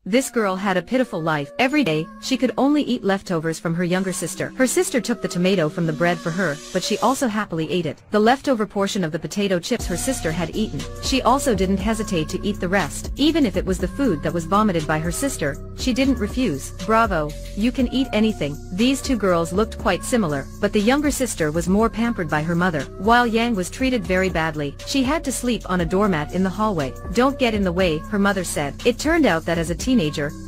This girl had a pitiful life. Every day, she could only eat leftovers from her younger sister. Her sister took the tomato from the bread for her, but she also happily ate it. The leftover portion of the potato chips her sister had eaten, she also didn't hesitate to eat the rest. Even if it was the food that was vomited by her sister, she didn't refuse. Bravo, you can eat anything. These two girls looked quite similar, but the younger sister was more pampered by her mother, while Yang was treated very badly. She had to sleep on a doormat in the hallway. Don't get in the way, her mother said. It turned out that as a teenager,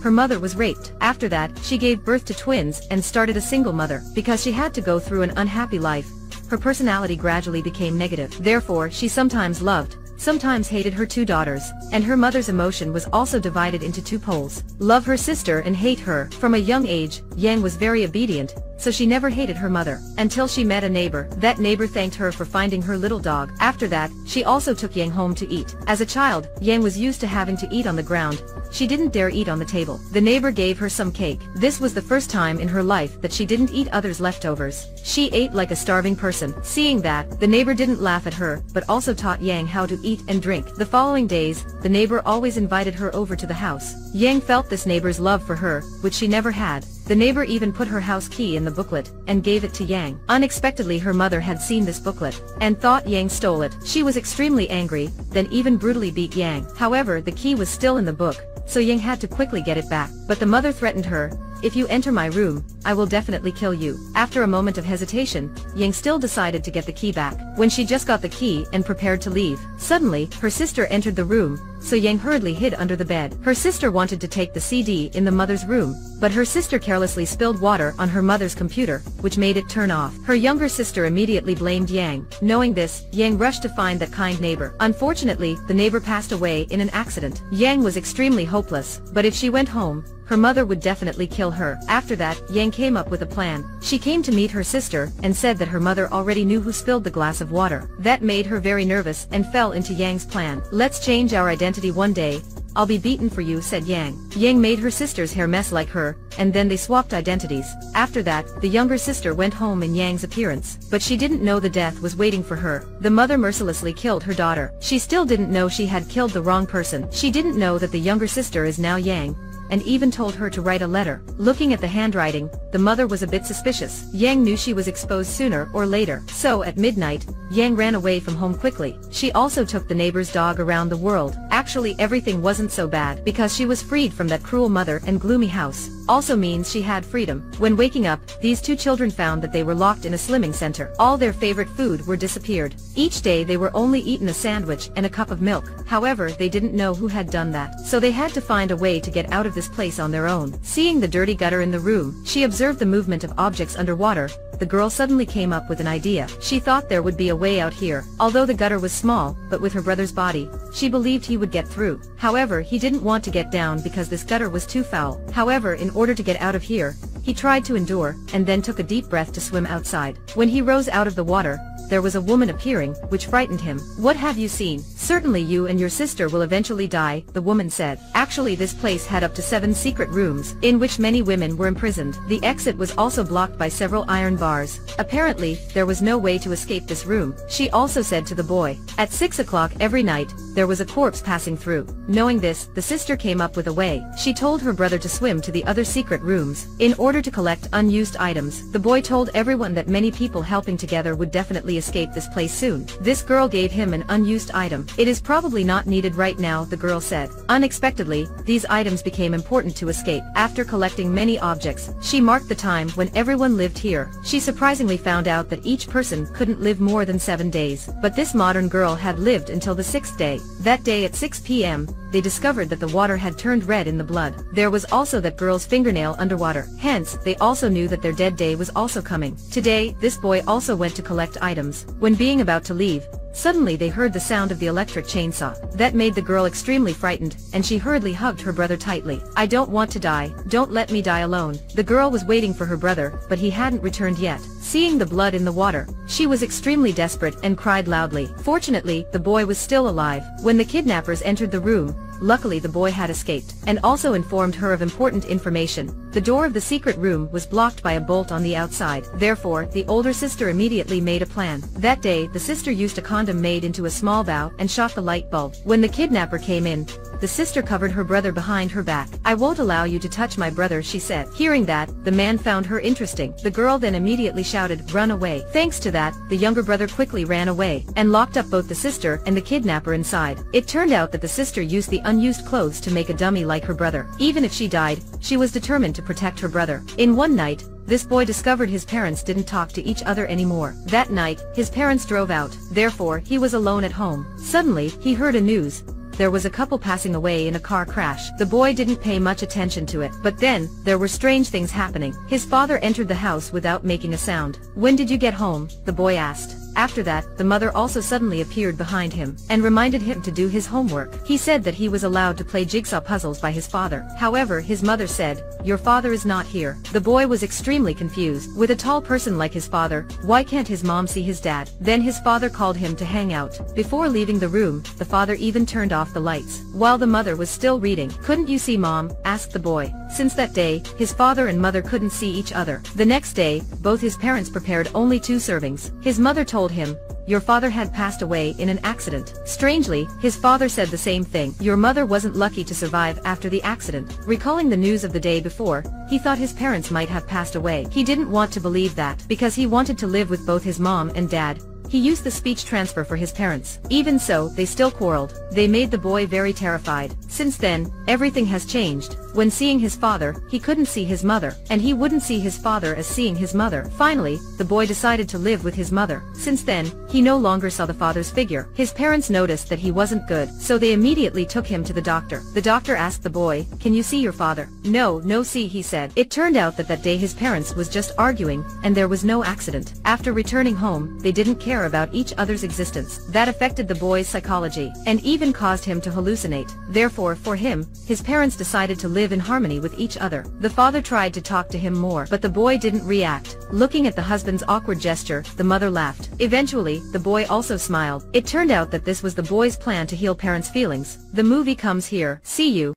her mother was raped. After that, she gave birth to twins and started a single mother. Because she had to go through an unhappy life, her personality gradually became negative. Therefore, she sometimes loved, sometimes hated her two daughters, and her mother's emotion was also divided into two poles: love her sister and hate her. From a young age, Yang was very obedient, so she never hated her mother, until she met a neighbor. That neighbor thanked her for finding her little dog. After that, she also took Yang home to eat. As a child, Yang was used to having to eat on the ground. She didn't dare eat on the table. The neighbor gave her some cake. This was the first time in her life that she didn't eat others' leftovers. She ate like a starving person. Seeing that, the neighbor didn't laugh at her, but also taught Yang how to eat and drink. The following days, the neighbor always invited her over to the house. Yang felt this neighbor's love for her, which she never had. The neighbor even put her house key in the booklet, and gave it to Yang. Unexpectedly, her mother had seen this booklet, and thought Yang stole it. She was extremely angry, then even brutally beat Yang. However, the key was still in the book, so Yang had to quickly get it back. But the mother threatened her, "If you enter my room, I will definitely kill you." After a moment of hesitation, Yang still decided to get the key back. When she just got the key and prepared to leave, suddenly, her sister entered the room, so Yang hurriedly hid under the bed. Her sister wanted to take the CD in the mother's room, but her sister carelessly spilled water on her mother's computer, which made it turn off. Her younger sister immediately blamed Yang. Knowing this, Yang rushed to find that kind neighbor. Unfortunately, the neighbor passed away in an accident. Yang was extremely hopeless, but if she went home, her mother would definitely kill her. After that, Yang came up with a plan. She came to meet her sister, and said that her mother already knew who spilled the glass of water. That made her very nervous and fell into Yang's plan. "Let's change our identity one day. I'll be beaten for you," said Yang. Yang made her sister's hair mess like her, and then they swapped identities. After that, the younger sister went home in Yang's appearance, but she didn't know the death was waiting for her. The mother mercilessly killed her daughter. She still didn't know she had killed the wrong person. She didn't know that the younger sister is now Yang, and even told her to write a letter. Looking at the handwriting, the mother was a bit suspicious. Yang knew she was exposed sooner or later. So at midnight, Yang ran away from home quickly. She also took the neighbor's dog around the world. Actually, everything wasn't so bad, because she was freed from that cruel mother and gloomy house. Also means she had freedom. When waking up, these two children found that they were locked in a slimming center. All their favorite food were disappeared. Each day they were only eaten a sandwich and a cup of milk. However, they didn't know who had done that, so they had to find a way to get out of this place on their own. Seeing the dirty gutter in the room, she observed the movement of objects underwater. The girl suddenly came up with an idea. She thought there would be a way out here. Although the gutter was small, but with her brother's body, she believed he would get through. However, he didn't want to get down because this gutter was too foul. However, in order to get out of here, he tried to endure, and then took a deep breath to swim outside. When he rose out of the water, there was a woman appearing, which frightened him. "What have you seen? Certainly you and your sister will eventually die," the woman said. Actually, this place had up to 7 secret rooms, in which many women were imprisoned. The exit was also blocked by several iron bars. Apparently, there was no way to escape this room. She also said to the boy, "At 6 o'clock every night, there was a corpse passing through." Knowing this, the sister came up with a way. She told her brother to swim to the other secret rooms, in order to collect unused items. The boy told everyone that many people helping together would definitely escape this place soon. This girl gave him an unused item. "It is probably not needed right now," the girl said. Unexpectedly, these items became important to escape. After collecting many objects, she marked the time when everyone lived here. She surprisingly found out that each person couldn't live more than 7 days. But this modern girl had lived until the 6th day. That day at 6 p.m., they discovered that the water had turned red in the blood. There was also that girl's fingernail underwater. Hence, they also knew that their dead day was also coming. Today, this boy also went to collect items. When being about to leave, suddenly they heard the sound of the electric chainsaw. That made the girl extremely frightened, and she hurriedly hugged her brother tightly. "I don't want to die. Don't let me die alone." The girl was waiting for her brother, but he hadn't returned yet. Seeing the blood in the water, she was extremely desperate and cried loudly. Fortunately, the boy was still alive. When the kidnappers entered the room, luckily the boy had escaped, and also informed her of important information. The door of the secret room was blocked by a bolt on the outside. Therefore, the older sister immediately made a plan. That day, the sister used a condom made into a small bow and shot the light bulb. When the kidnapper came in, the sister covered her brother behind her back. "I won't allow you to touch my brother," she said. Hearing that, the man found her interesting. The girl then immediately shouted, "Run away." Thanks to that, the younger brother quickly ran away, and locked up both the sister and the kidnapper inside. It turned out that the sister used the unused clothes to make a dummy like her brother. Even if she died, she was determined to protect her brother. In one night, this boy discovered his parents didn't talk to each other anymore. That night, his parents drove out, therefore he was alone at home. Suddenly, he heard a news. There was a couple passing away in a car crash. The boy didn't pay much attention to it, but then, there were strange things happening. His father entered the house without making a sound. "When did you get home?" the boy asked. After that, the mother also suddenly appeared behind him, and reminded him to do his homework. He said that he was allowed to play jigsaw puzzles by his father. However, his mother said, "Your father is not here." The boy was extremely confused. With a tall person like his father, why can't his mom see his dad? Then his father called him to hang out. Before leaving the room, the father even turned off the lights. While the mother was still reading, "Couldn't you see Mom?" asked the boy. Since that day, his father and mother couldn't see each other. The next day, both his parents prepared only 2 servings. His mother told him, "Your father had passed away in an accident." Strangely, his father said the same thing. "Your mother wasn't lucky to survive after the accident." Recalling the news of the day before, he thought his parents might have passed away. He didn't want to believe that, because he wanted to live with both his mom and dad. He used the speech transfer for his parents. Even so, they still quarreled. They made the boy very terrified. Since then, everything has changed. When seeing his father, he couldn't see his mother, and he wouldn't see his father as seeing his mother. Finally, the boy decided to live with his mother. Since then, he no longer saw the father's figure. His parents noticed that he wasn't good, so they immediately took him to the doctor. The doctor asked the boy, "Can you see your father?" No see," he said. It turned out that day his parents was just arguing, and there was no accident. After returning home, they didn't care about each other's existence. That affected the boy's psychology, and even caused him to hallucinate. Therefore, for him, his parents decided to live in harmony with each other. The father tried to talk to him more, but the boy didn't react. Looking at the husband's awkward gesture, the mother laughed. Eventually, the boy also smiled. It turned out that this was the boy's plan to heal parents' feelings. The movie comes here. See you.